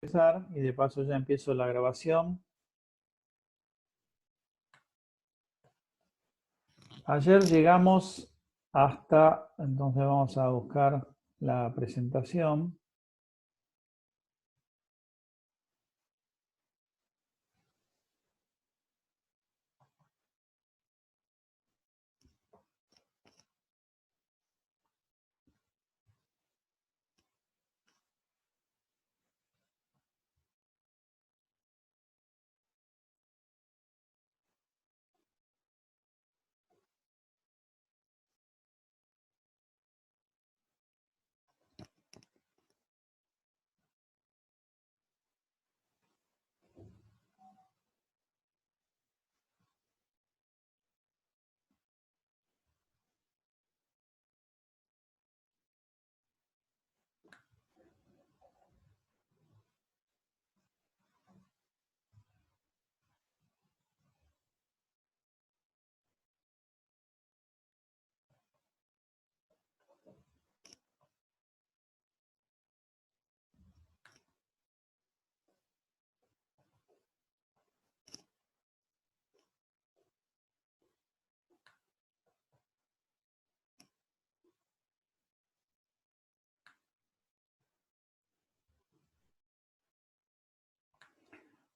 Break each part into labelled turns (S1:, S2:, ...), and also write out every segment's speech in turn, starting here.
S1: Empezar y de paso ya empiezo la grabación. Ayer llegamos hasta, entonces vamos a buscar la presentación.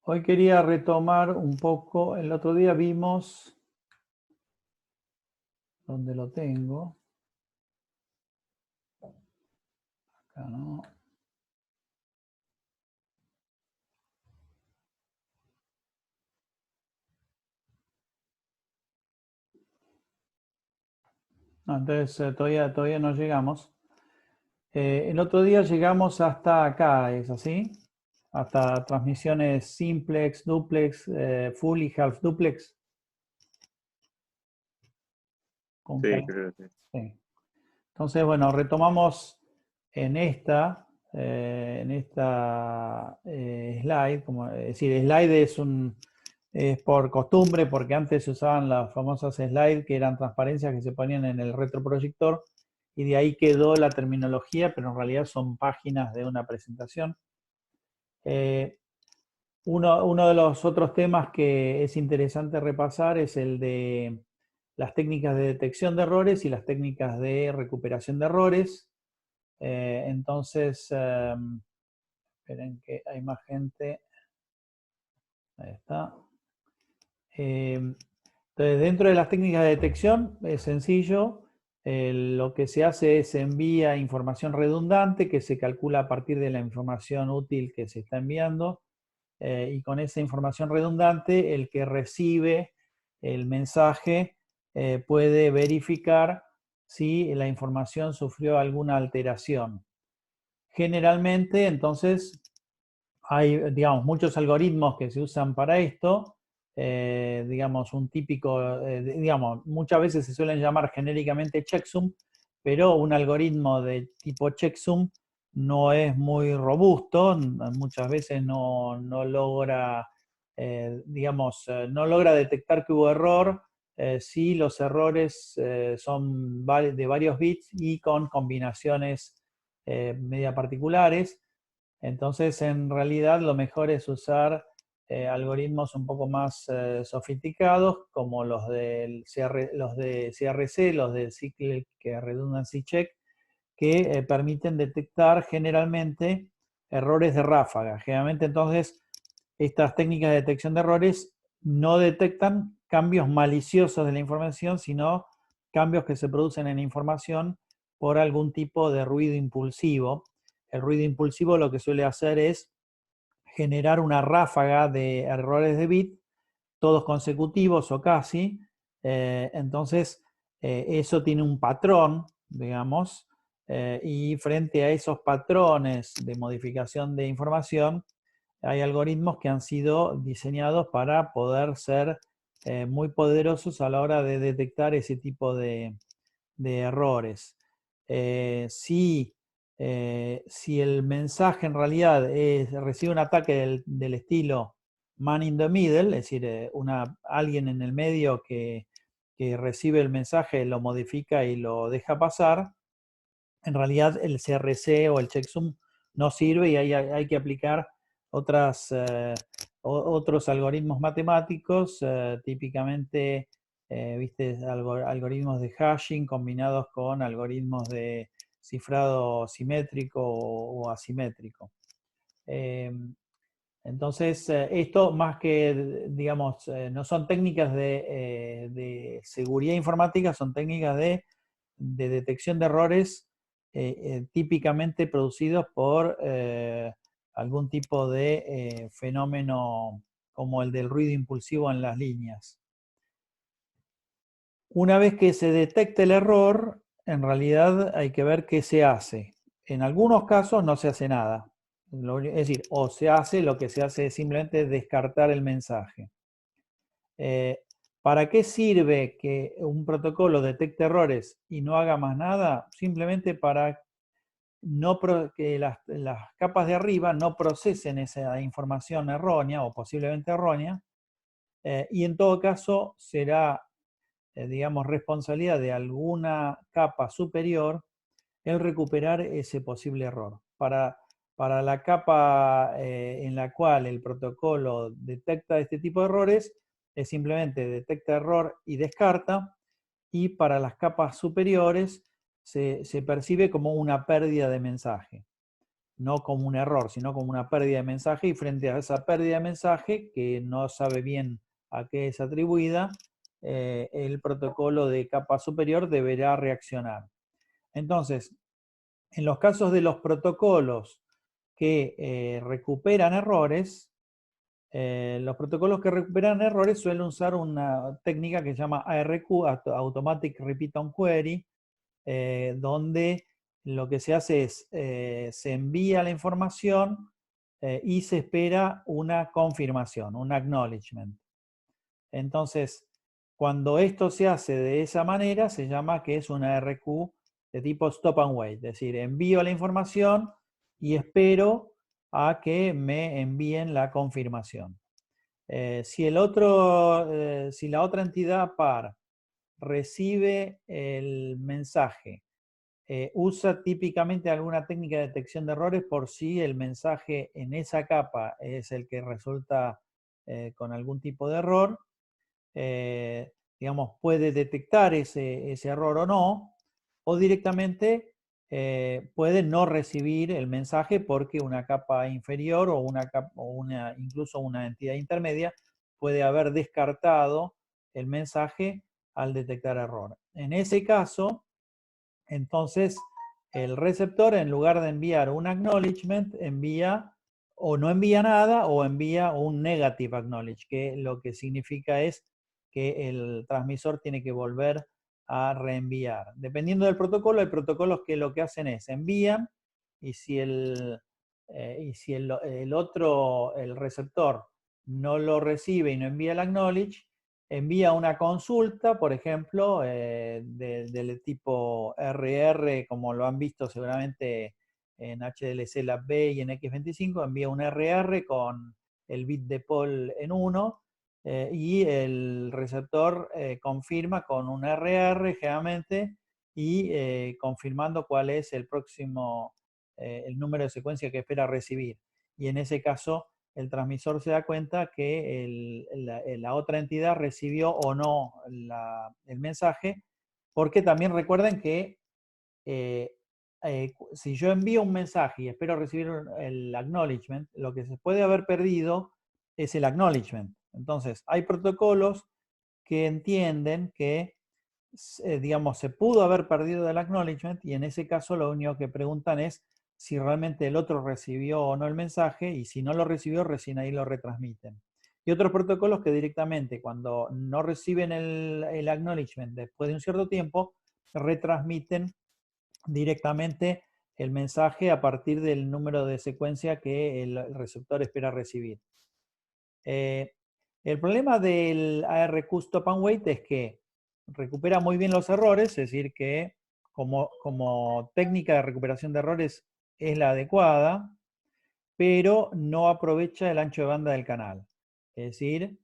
S1: Hoy quería retomar un poco, el otro día vimos, donde lo tengo, acá no. No, entonces todavía no llegamos. El otro día llegamos hasta acá, ¿es así? Hasta transmisiones simplex, duplex, full y half duplex. Con
S2: Sí, creo que sí.
S1: sí. Entonces, bueno, retomamos en esta slide, como es decir, slide es por costumbre, porque antes se usaban las famosas slides que eran transparencias que se ponían en el retroproyector y de ahí quedó la terminología, pero en realidad son páginas de una presentación. Uno de los otros temas que es interesante repasar es el de las técnicas de detección de errores y las técnicas de recuperación de errores. Entonces, esperen que hay más gente. Ahí está. Entonces, dentro de las técnicas de detección es sencillo. Lo que se hace es envía información redundante que se calcula a partir de la información útil que se está enviando. Y con esa información redundante, el que recibe el mensaje puede verificar si la información sufrió alguna alteración. Generalmente, entonces, hay, digamos, muchos algoritmos que se usan para esto. Digamos, un típico, digamos, muchas veces se suelen llamar genéricamente checksum, pero un algoritmo de tipo checksum no es muy robusto, muchas veces no logra, digamos, no logra detectar que hubo error, si los errores son de varios bits y con combinaciones media particulares. Entonces, en realidad, lo mejor es usar algoritmos un poco más sofisticados, como los de CRC, los de Cyclic Redundancy Check, que permiten detectar generalmente errores de ráfaga. Generalmente, entonces, estas técnicas de detección de errores no detectan cambios maliciosos de la información, sino cambios que se producen en la información por algún tipo de ruido impulsivo. El ruido impulsivo lo que suele hacer es generar una ráfaga de errores de bit, todos consecutivos o casi. Entonces, eso tiene un patrón, digamos, y frente a esos patrones de modificación de información, hay algoritmos que han sido diseñados para poder ser muy poderosos a la hora de detectar ese tipo de errores. Si el mensaje en realidad recibe un ataque del estilo man in the middle, es decir, alguien en el medio que recibe el mensaje, lo modifica y lo deja pasar, en realidad el CRC o el checksum no sirve y hay que aplicar otros algoritmos matemáticos, típicamente, viste, algoritmos de hashing combinados con algoritmos de cifrado simétrico o asimétrico. Entonces, esto más que, digamos, no son técnicas de seguridad informática, son técnicas de detección de errores típicamente producidos por algún tipo de fenómeno como el del ruido impulsivo en las líneas. Una vez que se detecta el error, en realidad hay que ver qué se hace. En algunos casos no se hace nada. Es decir, o se hace, lo que se hace es simplemente descartar el mensaje. ¿Para qué sirve que un protocolo detecte errores y no haga más nada? Simplemente para que las capas de arriba no procesen esa información errónea o posiblemente errónea, y en todo caso será, digamos, responsabilidad de alguna capa superior el recuperar ese posible error. Para la capa en la cual el protocolo detecta este tipo de errores, es simplemente detecta error y descarta, y para las capas superiores se percibe como una pérdida de mensaje, no como un error, sino como una pérdida de mensaje, y frente a esa pérdida de mensaje, que no sabe bien a qué es atribuida, el protocolo de capa superior deberá reaccionar. Entonces, en los casos de los protocolos que recuperan errores, los protocolos que recuperan errores suelen usar una técnica que se llama ARQ, Automatic Repeat on Query, donde lo que se hace es, se envía la información y se espera una confirmación, un acknowledgement. Entonces, cuando esto se hace de esa manera, se llama que es una ARQ de tipo stop and wait, es decir, envío la información y espero a que me envíen la confirmación. Si la otra entidad par recibe el mensaje, usa típicamente alguna técnica de detección de errores por si el mensaje en esa capa es el que resulta con algún tipo de error, digamos, puede detectar ese error o no, o directamente puede no recibir el mensaje porque una capa inferior o incluso una entidad intermedia puede haber descartado el mensaje al detectar error. En ese caso, entonces, el receptor, en lugar de enviar un acknowledgement, envía o no envía nada o envía un negative acknowledge, que lo que significa es que el transmisor tiene que volver a reenviar. Dependiendo del protocolo, hay protocolos que lo que hacen es envían, y si el receptor no lo recibe y no envía el acknowledge, envía una consulta, por ejemplo, del tipo RR, como lo han visto seguramente en HDLC Lab B y en X25, envía un RR con el bit de poll en 1, y el receptor confirma con un RR generalmente, y confirmando cuál es el próximo, el número de secuencia que espera recibir. Y en ese caso, el transmisor se da cuenta que la otra entidad recibió o no el mensaje, porque también recuerden que si yo envío un mensaje y espero recibir el acknowledgement, lo que se puede haber perdido es el acknowledgement. Entonces, hay protocolos que entienden que, digamos, se pudo haber perdido el acknowledgement, y en ese caso lo único que preguntan es si realmente el otro recibió o no el mensaje, y si no lo recibió, recién ahí lo retransmiten. Y otros protocolos que directamente, cuando no reciben el acknowledgement después de un cierto tiempo, retransmiten directamente el mensaje a partir del número de secuencia que el receptor espera recibir. El problema del ARQ Stop and Wait es que recupera muy bien los errores, es decir, que como técnica de recuperación de errores es la adecuada, pero no aprovecha el ancho de banda del canal. Es decir,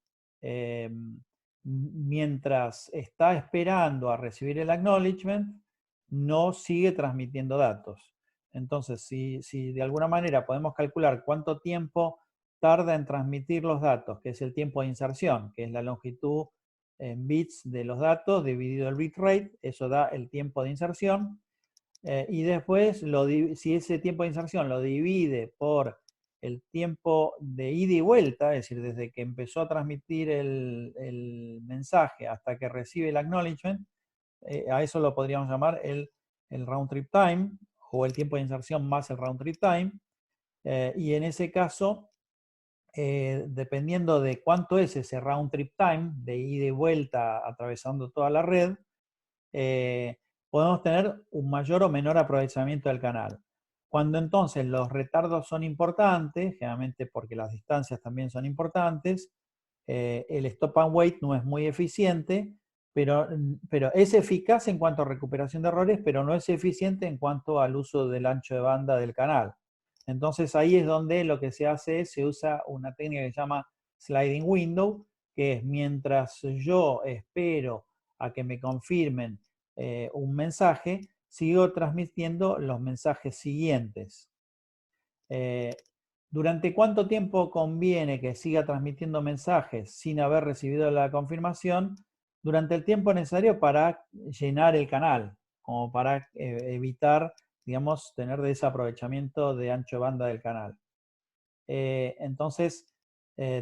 S1: mientras está esperando a recibir el acknowledgement, no sigue transmitiendo datos. Entonces, si de alguna manera podemos calcular cuánto tiempo tarda en transmitir los datos, que es el tiempo de inserción, que es la longitud en bits de los datos dividido el bitrate, eso da el tiempo de inserción. Y después, si ese tiempo de inserción lo divide por el tiempo de ida y vuelta, es decir, desde que empezó a transmitir el mensaje hasta que recibe el acknowledgement, a eso lo podríamos llamar el round trip time, o el tiempo de inserción más el round trip time. Y en ese caso, dependiendo de cuánto es ese round trip time, de ida y vuelta atravesando toda la red, podemos tener un mayor o menor aprovechamiento del canal. Cuando entonces los retardos son importantes, generalmente porque las distancias también son importantes, el stop and wait no es muy eficiente, pero es eficaz en cuanto a recuperación de errores, pero no es eficiente en cuanto al uso del ancho de banda del canal. Entonces ahí es donde lo que se hace es, se usa una técnica que se llama sliding window, que es mientras yo espero a que me confirmen un mensaje, sigo transmitiendo los mensajes siguientes. ¿Durante cuánto tiempo conviene que siga transmitiendo mensajes sin haber recibido la confirmación? Durante el tiempo necesario para llenar el canal, como para evitar, digamos, tener desaprovechamiento de ancho de banda del canal. Entonces,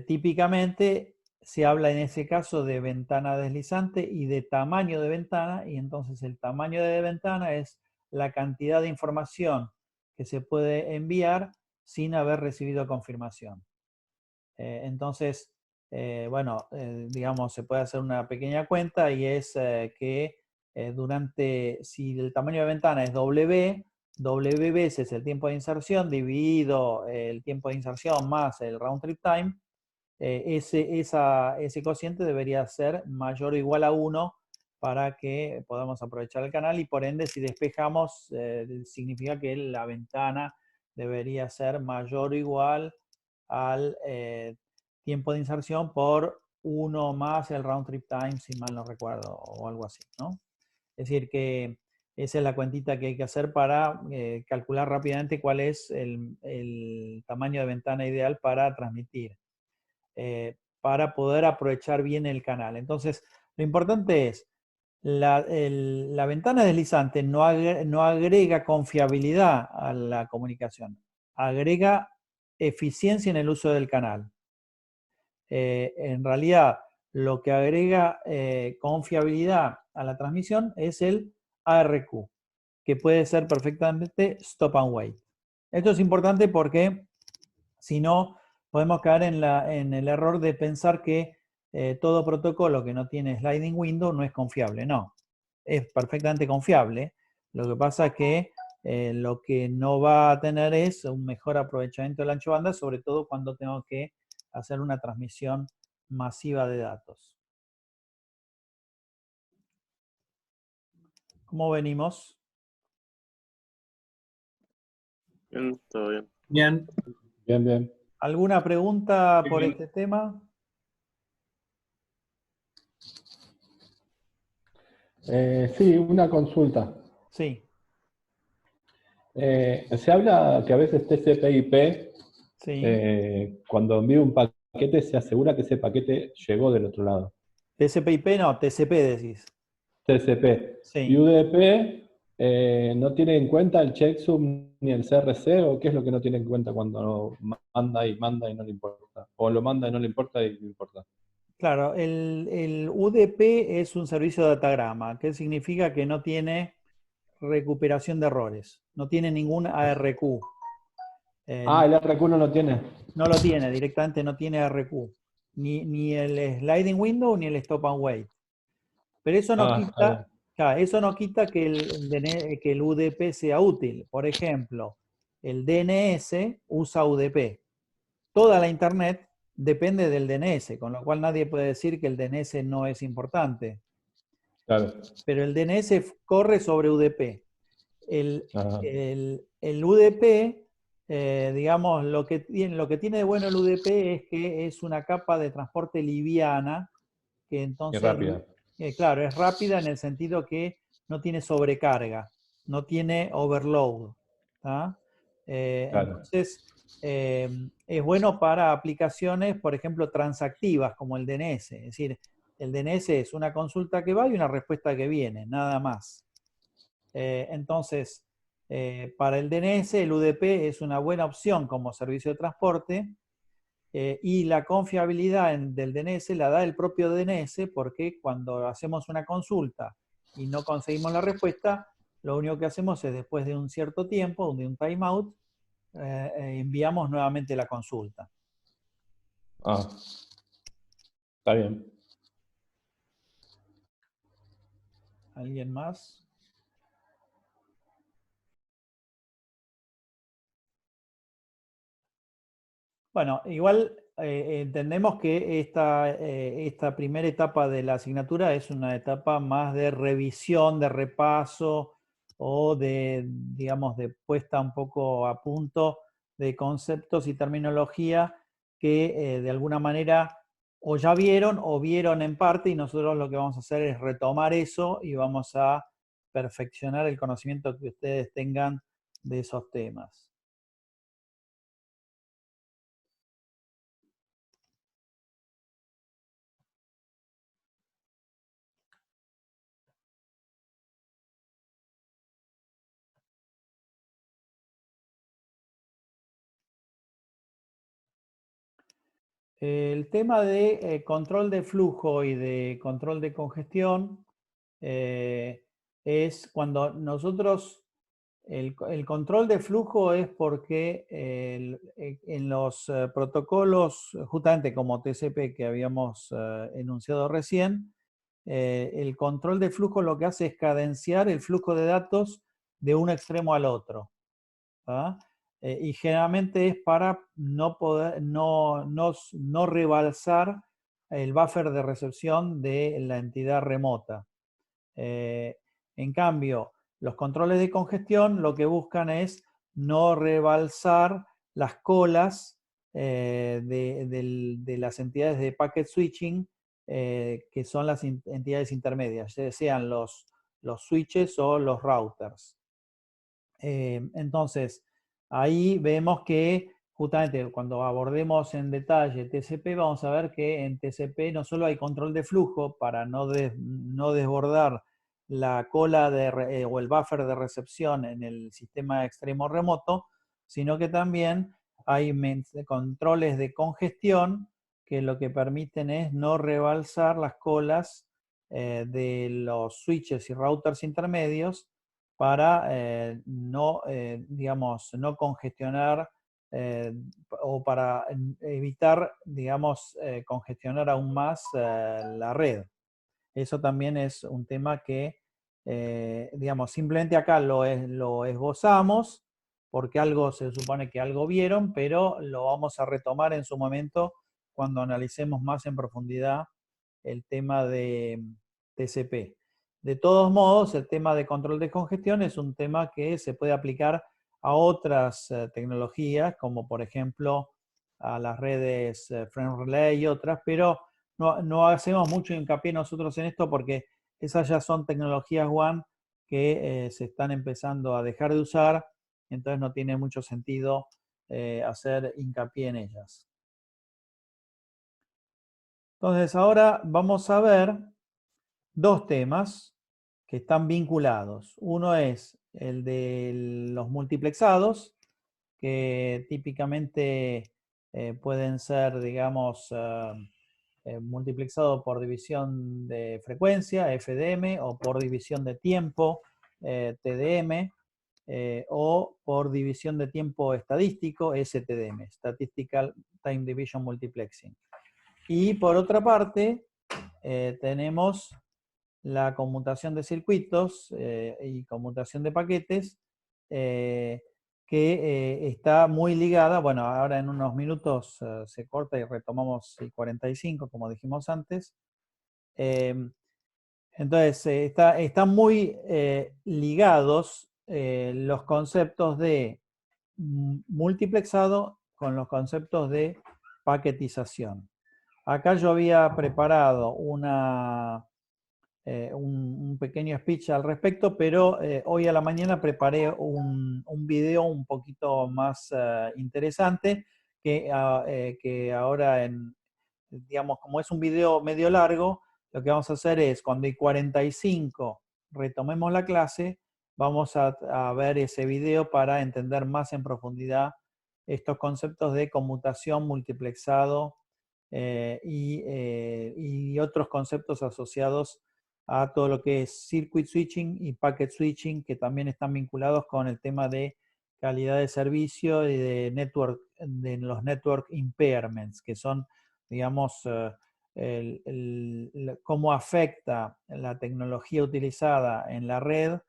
S1: típicamente se habla en ese caso de ventana deslizante y de tamaño de ventana, y entonces el tamaño de ventana es la cantidad de información que se puede enviar sin haber recibido confirmación. Entonces, bueno, digamos, se puede hacer una pequeña cuenta y es que si el tamaño de ventana es W, W veces el tiempo de inserción dividido el tiempo de inserción más el round trip time, ese cociente debería ser mayor o igual a 1 para que podamos aprovechar el canal, y por ende si despejamos significa que la ventana debería ser mayor o igual al tiempo de inserción por 1 más el round trip time, si mal no recuerdo, o algo así, ¿no? Es decir, que esa es la cuentita que hay que hacer para calcular rápidamente cuál es el tamaño de ventana ideal para transmitir, para poder aprovechar bien el canal. Entonces, lo importante es, la ventana deslizante no agrega confiabilidad a la comunicación, agrega eficiencia en el uso del canal. En realidad, lo que agrega confiabilidad a la transmisión es el ARQ, que puede ser perfectamente stop and wait. Esto es importante porque si no, podemos caer en el error de pensar que todo protocolo que no tiene sliding window no es confiable. No, es perfectamente confiable. Lo que pasa es que lo que no va a tener es un mejor aprovechamiento del ancho de banda, sobre todo cuando tengo que hacer una transmisión masiva de datos. ¿Cómo venimos?
S2: Bien, todo bien.
S3: Bien. Bien, bien.
S1: ¿Alguna pregunta por este tema?
S3: Sí, una consulta.
S1: Sí.
S3: Se habla que a veces TCP/IP,
S1: Sí.
S3: cuando envía un paquete, se asegura que ese paquete llegó del otro lado.
S1: TCP/IP no, TCP decís.
S3: TCP. Y
S1: Sí.
S3: UDP no tiene en cuenta el checksum ni el CRC, ¿o qué es lo que no tiene en cuenta cuando manda y no le importa? O lo manda y no le importa y le importa.
S1: Claro, el UDP es un servicio de datagrama, que significa que no tiene recuperación de errores, no tiene ningún ARQ.
S3: El RQ no lo tiene.
S1: No lo tiene, directamente no tiene ARQ. Ni el sliding window ni el stop and wait. Pero eso no quita, claro, eso no quita que el UDP sea útil. Por ejemplo, el DNS usa UDP. Toda la Internet depende del DNS, con lo cual nadie puede decir que el DNS no es importante.
S3: Claro.
S1: Pero el DNS corre sobre UDP. El UDP, digamos, lo que tiene de bueno el UDP es que es una capa de transporte liviana, que entonces,
S3: Y rápida.
S1: Claro, es rápida en el sentido que no tiene sobrecarga, no tiene overload.
S3: Claro.
S1: Entonces, es bueno para aplicaciones, por ejemplo, transactivas como el DNS. Es decir, el DNS es una consulta que va y una respuesta que viene, nada más. Entonces, para el DNS, el UDP es una buena opción como servicio de transporte y la confiabilidad del DNS la da el propio DNS porque cuando hacemos una consulta y no conseguimos la respuesta, lo único que hacemos es después de un cierto tiempo, de un timeout, enviamos nuevamente la consulta.
S3: Ah, está bien.
S1: ¿Alguien más? Bueno, igual entendemos que esta primera etapa de la asignatura es una etapa más de revisión, de repaso o de, digamos, de puesta un poco a punto de conceptos y terminología que de alguna manera o ya vieron o vieron en parte y nosotros lo que vamos a hacer es retomar eso y vamos a perfeccionar el conocimiento que ustedes tengan de esos temas. El tema de control de flujo y de control de congestión es cuando nosotros, el control de flujo es porque en los protocolos, justamente como TCP que habíamos enunciado recién, el control de flujo lo que hace es cadenciar el flujo de datos de un extremo al otro. ¿Ah? Y generalmente es para no poder, no rebalsar el buffer de recepción de la entidad remota. En cambio, los controles de congestión lo que buscan es no rebalsar las colas de las entidades de packet switching, que son las entidades intermedias, ya sean los switches o los routers. Entonces, ahí vemos que justamente cuando abordemos en detalle TCP, vamos a ver que en TCP no solo hay control de flujo para no desbordar la cola o el buffer de recepción en el sistema extremo remoto, sino que también hay controles de congestión que lo que permiten es no rebalsar las colas de los switches y routers intermedios para no, digamos, no congestionar o para evitar, digamos, congestionar aún más la red. Eso también es un tema que, digamos, simplemente acá lo esbozamos porque algo se supone que algo vieron, pero lo vamos a retomar en su momento cuando analicemos más en profundidad el tema de TCP. De todos modos, el tema de control de congestión es un tema que se puede aplicar a otras tecnologías, como por ejemplo a las redes Frame Relay y otras, pero no hacemos mucho hincapié nosotros en esto porque esas ya son tecnologías WAN que se están empezando a dejar de usar, entonces no tiene mucho sentido hacer hincapié en ellas. Entonces ahora vamos a ver dos temas que están vinculados. Uno es el de los multiplexados, que típicamente pueden ser, digamos, multiplexado por división de frecuencia, FDM, o por división de tiempo, TDM, o por división de tiempo estadístico, STDM, Statistical Time Division Multiplexing. Y por otra parte, tenemos la conmutación de circuitos y conmutación de paquetes, que está muy ligada, bueno, ahora en unos minutos se corta y retomamos el 45, como dijimos antes. Entonces, están muy ligados los conceptos de multiplexado con los conceptos de paquetización. Acá yo había preparado un pequeño speech al respecto, pero hoy a la mañana preparé un video un poquito más interesante que ahora, digamos, como es un video medio largo, lo que vamos a hacer es, cuando hay 45 retomemos la clase, vamos a ver ese video para entender más en profundidad estos conceptos de conmutación, multiplexado y otros conceptos asociados a todo lo que es circuit switching y packet switching, que también están vinculados con el tema de calidad de servicio y de los network impairments, que son, digamos, cómo afecta la tecnología utilizada en la red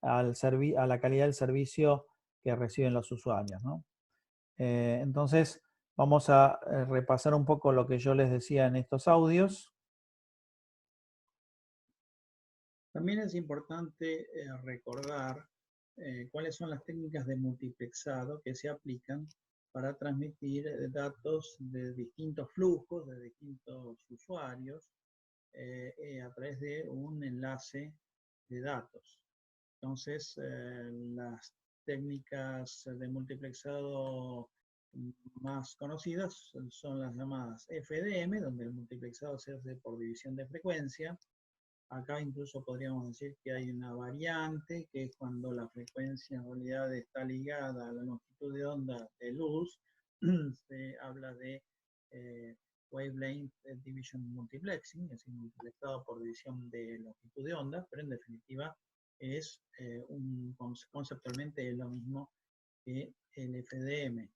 S1: a la calidad del servicio que reciben los usuarios, ¿no? Entonces, vamos a repasar un poco lo que yo les decía en estos audios.
S4: También es importante recordar cuáles son las técnicas de multiplexado que se aplican para transmitir datos de distintos flujos, de distintos usuarios, a través de un enlace de datos. Entonces, las técnicas de multiplexado más conocidas son las llamadas FDM, donde el multiplexado se hace por división de frecuencia. Acá incluso podríamos decir que hay una variante, que es cuando la frecuencia en realidad está ligada a la longitud de onda de luz. Se habla de wavelength division multiplexing, es decir, multiplexado por división de longitud de onda, pero en definitiva es conceptualmente lo mismo que el FDM.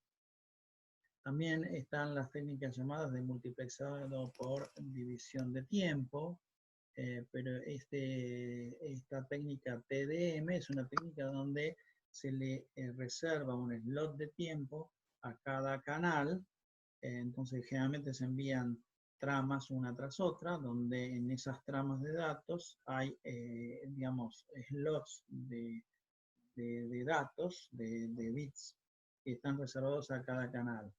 S4: También están las técnicas llamadas de multiplexado por división de tiempo, pero esta técnica TDM es una técnica donde se le reserva un slot de tiempo a cada canal. Entonces generalmente se envían tramas una tras otra, donde en esas tramas de datos hay, digamos, slots de datos, de bits, que están reservados a cada canal.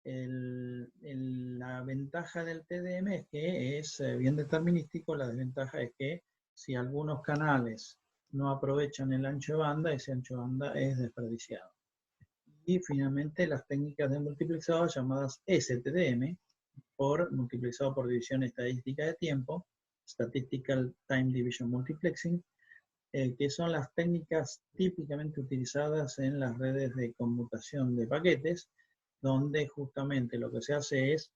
S4: La ventaja del TDM es que es bien determinístico. La desventaja es que si algunos canales no aprovechan el ancho de banda, ese ancho de banda es desperdiciado. Y finalmente las técnicas de multiplexado llamadas STDM, por multiplexado por división estadística de tiempo, Statistical Time Division Multiplexing, que son las técnicas típicamente utilizadas en las redes de conmutación de paquetes, donde justamente lo que se hace es,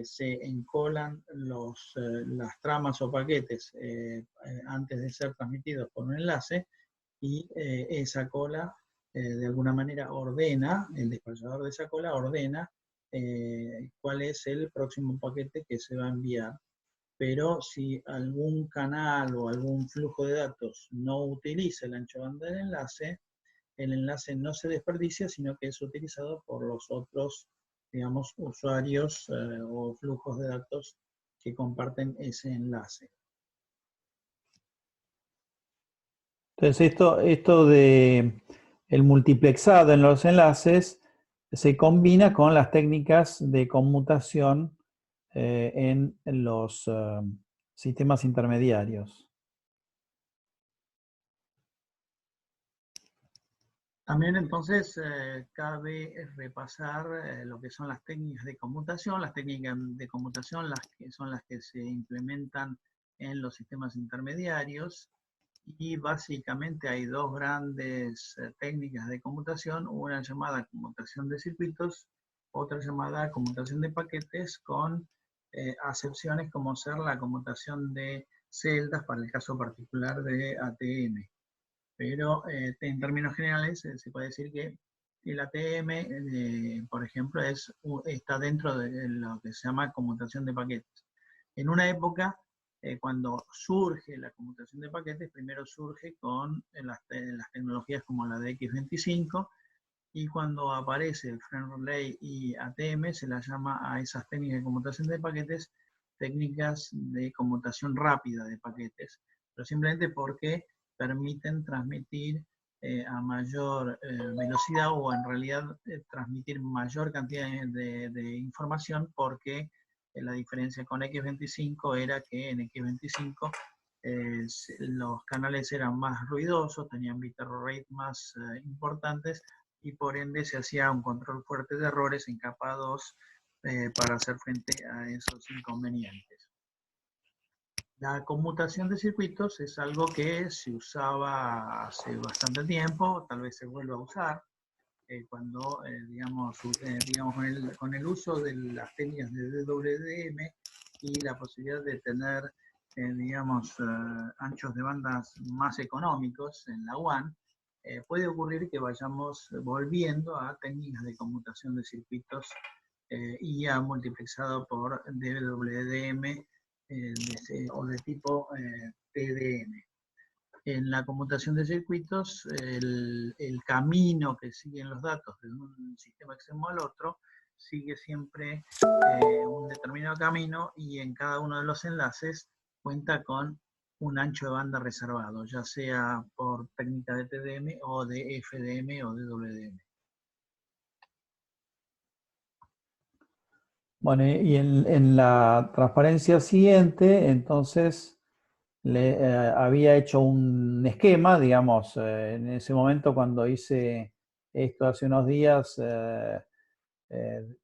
S4: se encolan las tramas o paquetes antes de ser transmitidos por un enlace, y esa cola de alguna manera ordena, el despachador de esa cola ordena cuál es el próximo paquete que se va a enviar. Pero si algún canal o algún flujo de datos no utiliza el ancho de banda del enlace, el enlace no se desperdicia, sino que es utilizado por los otros, digamos, usuarios o flujos de datos que comparten ese enlace.
S1: Entonces, esto de el multiplexado en los enlaces se combina con las técnicas de conmutación en los sistemas intermediarios.
S4: También entonces cabe repasar lo que son las técnicas de conmutación. Las técnicas de conmutación son las que se implementan en los sistemas intermediarios, y básicamente hay dos grandes técnicas de conmutación, una llamada conmutación de circuitos, otra llamada conmutación de paquetes, con acepciones como ser la conmutación de celdas para el caso particular de ATM. Pero en términos generales se puede decir que el ATM, por ejemplo, está dentro de lo que se llama conmutación de paquetes. En una época, cuando surge la conmutación de paquetes, primero surge con las tecnologías como la de X25, y cuando aparece el frame relay y ATM, se las llama a esas técnicas de conmutación de paquetes técnicas de conmutación rápida de paquetes, pero simplemente porque permiten transmitir a mayor velocidad, o en realidad transmitir mayor cantidad de información, porque la diferencia con X25 era que en X25 los canales eran más ruidosos, tenían bit error rate más importantes, y por ende se hacía un control fuerte de errores en capa 2 para hacer frente a esos inconvenientes. La conmutación de circuitos es algo que se usaba hace bastante tiempo, tal vez se vuelva a usar, cuando, digamos, con el uso de las técnicas de DWDM y la posibilidad de tener, digamos, anchos de bandas más económicos en la WAN, puede ocurrir que vayamos volviendo a técnicas de conmutación de circuitos y a multiplexado por DWDM o de tipo TDM. En la conmutación de circuitos, el camino que siguen los datos de un sistema extremo al otro sigue siempre un determinado camino y en cada uno de los enlaces cuenta con un ancho de banda reservado, ya sea por técnica de TDM o de FDM o de WDM.
S1: Bueno, y en la transparencia siguiente, entonces, había hecho un esquema, digamos, en ese momento cuando hice esto hace unos días,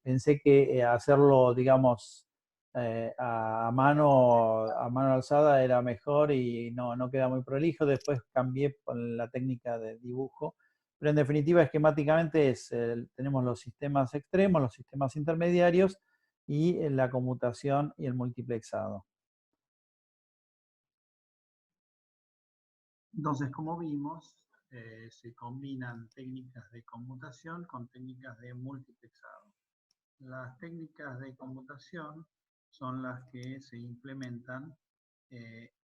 S1: pensé que hacerlo, digamos, a mano alzada era mejor y no queda muy prolijo. Después cambié con la técnica de dibujo. Pero en definitiva, esquemáticamente tenemos los sistemas extremos, los sistemas intermediarios y la conmutación y el multiplexado.
S4: Entonces, como vimos, se combinan técnicas de conmutación con técnicas de multiplexado. Las técnicas de conmutación son las que se implementan,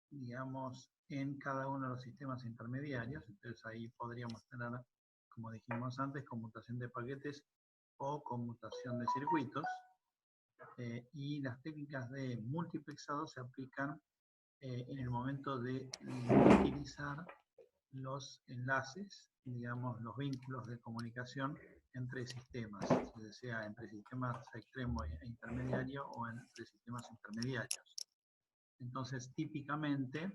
S4: digamos, en cada uno de los sistemas intermediarios. Entonces ahí podríamos tener, como dijimos antes, conmutación de paquetes o conmutación de circuitos. Y las técnicas de multiplexado se aplican en el momento de utilizar los enlaces, digamos, los vínculos de comunicación entre sistemas, ya sea entre sistemas extremo e intermediario o entre sistemas intermediarios. Entonces, típicamente,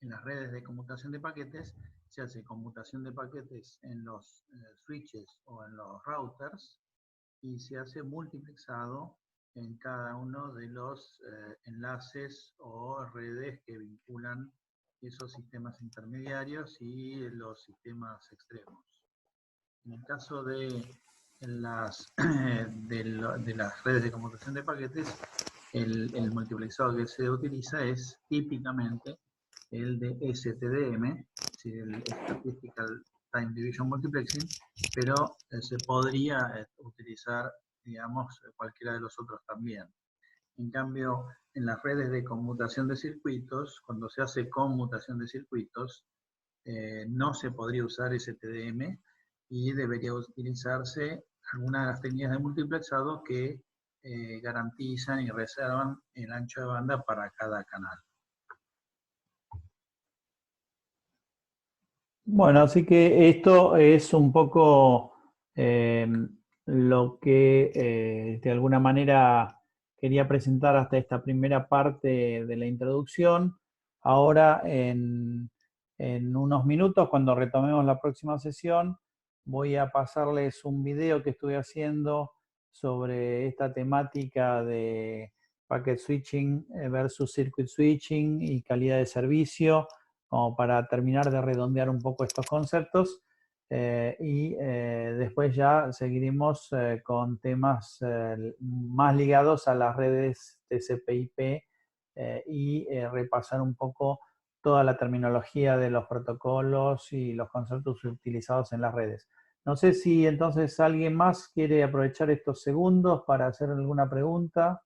S4: en las redes de conmutación de paquetes, se hace conmutación de paquetes en los switches o en los routers y se hace multiplexado en cada uno de los enlaces o redes que vinculan esos sistemas intermediarios y los sistemas extremos. En el caso de las redes de conmutación de paquetes, el multiplexado que se utiliza es típicamente el de STDM, el Statistical Time Division Multiplexing, pero se podría utilizar, digamos, cualquiera de los otros también. En cambio, en las redes de conmutación de circuitos, cuando se hace conmutación de circuitos, no se podría usar STDM y debería utilizarse alguna de las técnicas de multiplexado que garantizan y reservan el ancho de banda para cada canal.
S1: Bueno, así que esto es un poco lo que de alguna manera quería presentar hasta esta primera parte de la introducción. Ahora, en unos minutos, cuando retomemos la próxima sesión, voy a pasarles un video que estuve haciendo sobre esta temática de packet switching versus circuit switching y calidad de servicio, como para terminar de redondear un poco estos conceptos. Después ya seguiremos con temas más ligados a las redes TCP/IP y repasar un poco toda la terminología de los protocolos y los conceptos utilizados en las redes. No sé si entonces alguien más quiere aprovechar estos segundos para hacer alguna pregunta.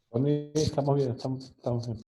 S3: Por mí estamos bien, estamos bien.